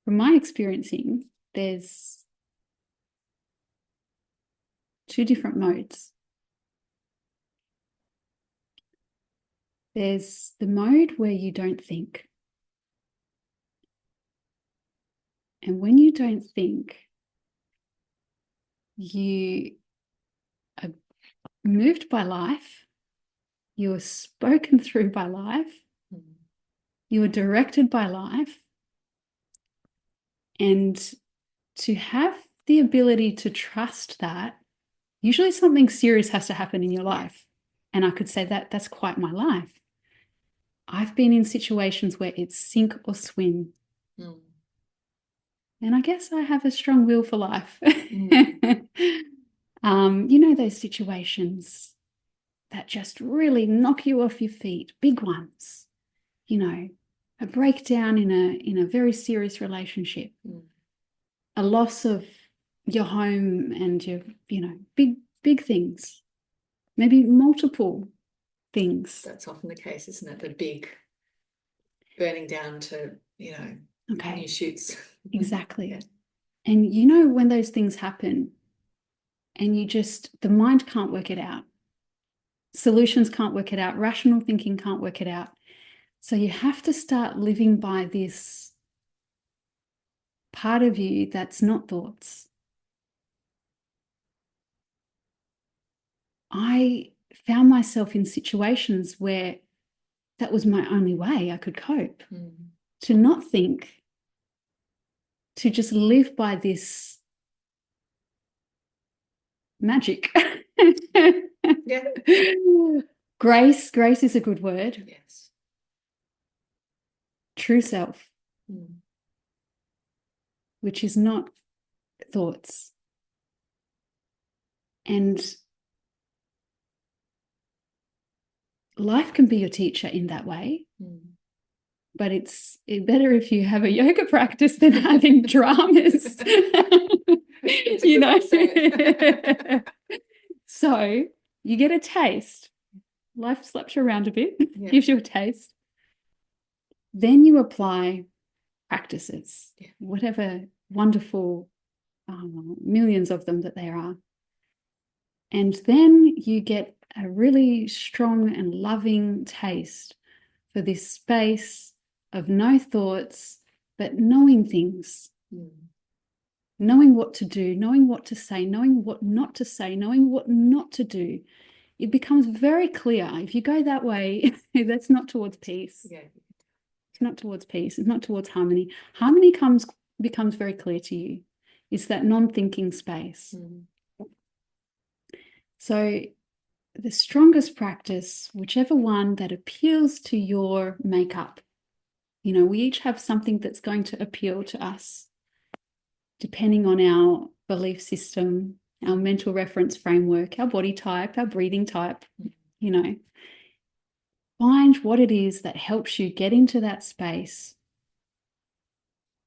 from my experiencing, there's two different modes. There's the mode where you don't think. And when you don't think, you are moved by life, you are spoken through by life, you are directed by life, and to have the ability to trust that, usually something serious has to happen in your life. And I could say that that's quite my life. I've been in situations where it's sink or swim. And I guess I have a strong will for life. You know, those situations that just really knock you off your feet, big ones, you know, a breakdown in a very serious relationship, a loss of your home and your, you know, big things, maybe multiple things. That's often the case, isn't it? The big burning down to, you know, new shoots. Exactly. Yeah. And you know, when those things happen and the mind can't work it out, solutions can't work it out, rational thinking can't work it out. So you have to start living by this part of you that's not thoughts. I found myself in situations where that was my only way I could cope, to not think, to just live by this magic. Yeah. Grace is a good word. Yes. True self, which is not thoughts. And life can be your teacher in that way. But it's better if you have a yoga practice than having dramas. You know. So you get a taste. Life slaps you around a bit, gives you a taste. Then you apply practices, whatever wonderful millions of them that there are. And then you get a really strong and loving taste for this space of no thoughts, but knowing things, knowing what to do, knowing what to say, knowing what not to say, knowing what not to do. It becomes very clear. If you go that way, that's not towards peace. Yeah. It's not towards peace. It's not towards harmony. Harmony becomes very clear to you. It's that non-thinking space. So the strongest practice, whichever one that appeals to your makeup, you know, we each have something that's going to appeal to us, depending on our belief system, our mental reference framework, our body type, our breathing type, you know. Find what it is that helps you get into that space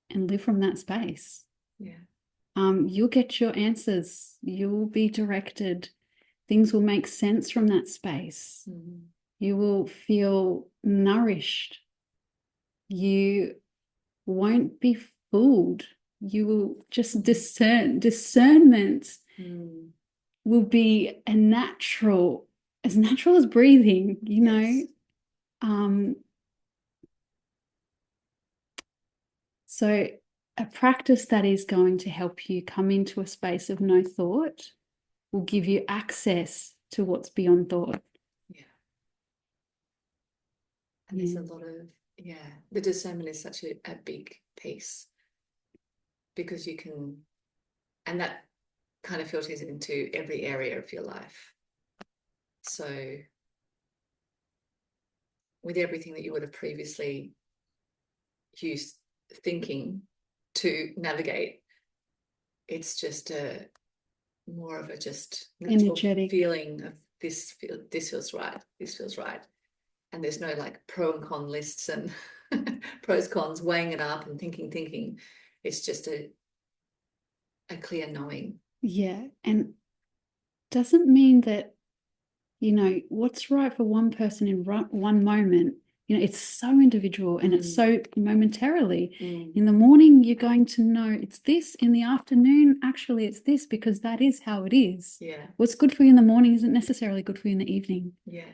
and live from that space. Yeah. You'll get your answers. You'll be directed. Things will make sense from that space. You will feel nourished. You won't be fooled. You will just discern. Discernment will be as natural as breathing, you know. So a practice that is going to help you come into a space of no thought will give you access to what's beyond thought. Yeah. And there's a lot of, the discernment is such a big piece, because you can, and that kind of filters into every area of your life. So with everything that you would have previously used thinking to navigate, it's just more of a just energetic feeling of this feels right, this feels right. And there's no like pro and con lists and pros, cons, weighing it up and thinking. It's just a clear knowing. Yeah. And doesn't mean that, you know, what's right for one person in one moment You know, it's so individual and it's so momentarily. Mm. In the morning, you're going to know it's this. In the afternoon, actually, it's this, because that is how it is. Yeah. What's good for you in the morning isn't necessarily good for you in the evening. Yeah.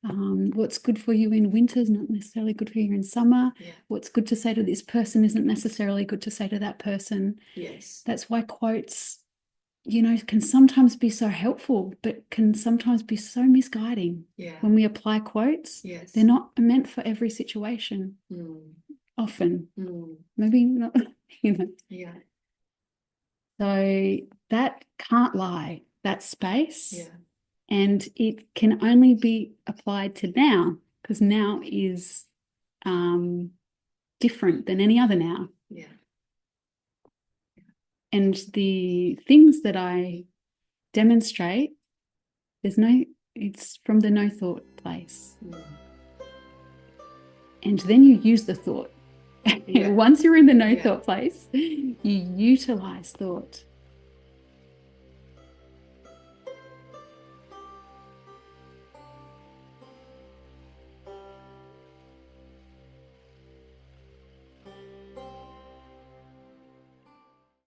What's good for you in winter is not necessarily good for you in summer. Yeah. What's good to say to this person isn't necessarily good to say to that person. Yes. That's why quotes, you know, can sometimes be so helpful, but can sometimes be so misguiding. Yeah. When we apply quotes, Yes. they're not meant for every situation. Often. Maybe not, you know. Yeah. So that can't lie, that space. Yeah. And it can only be applied to now, because now is different than any other now. Yeah. And the things that I demonstrate, it's from the no thought place. And then you use the thought. Yeah. Once you're in the no Yeah. thought place, you utilize thought.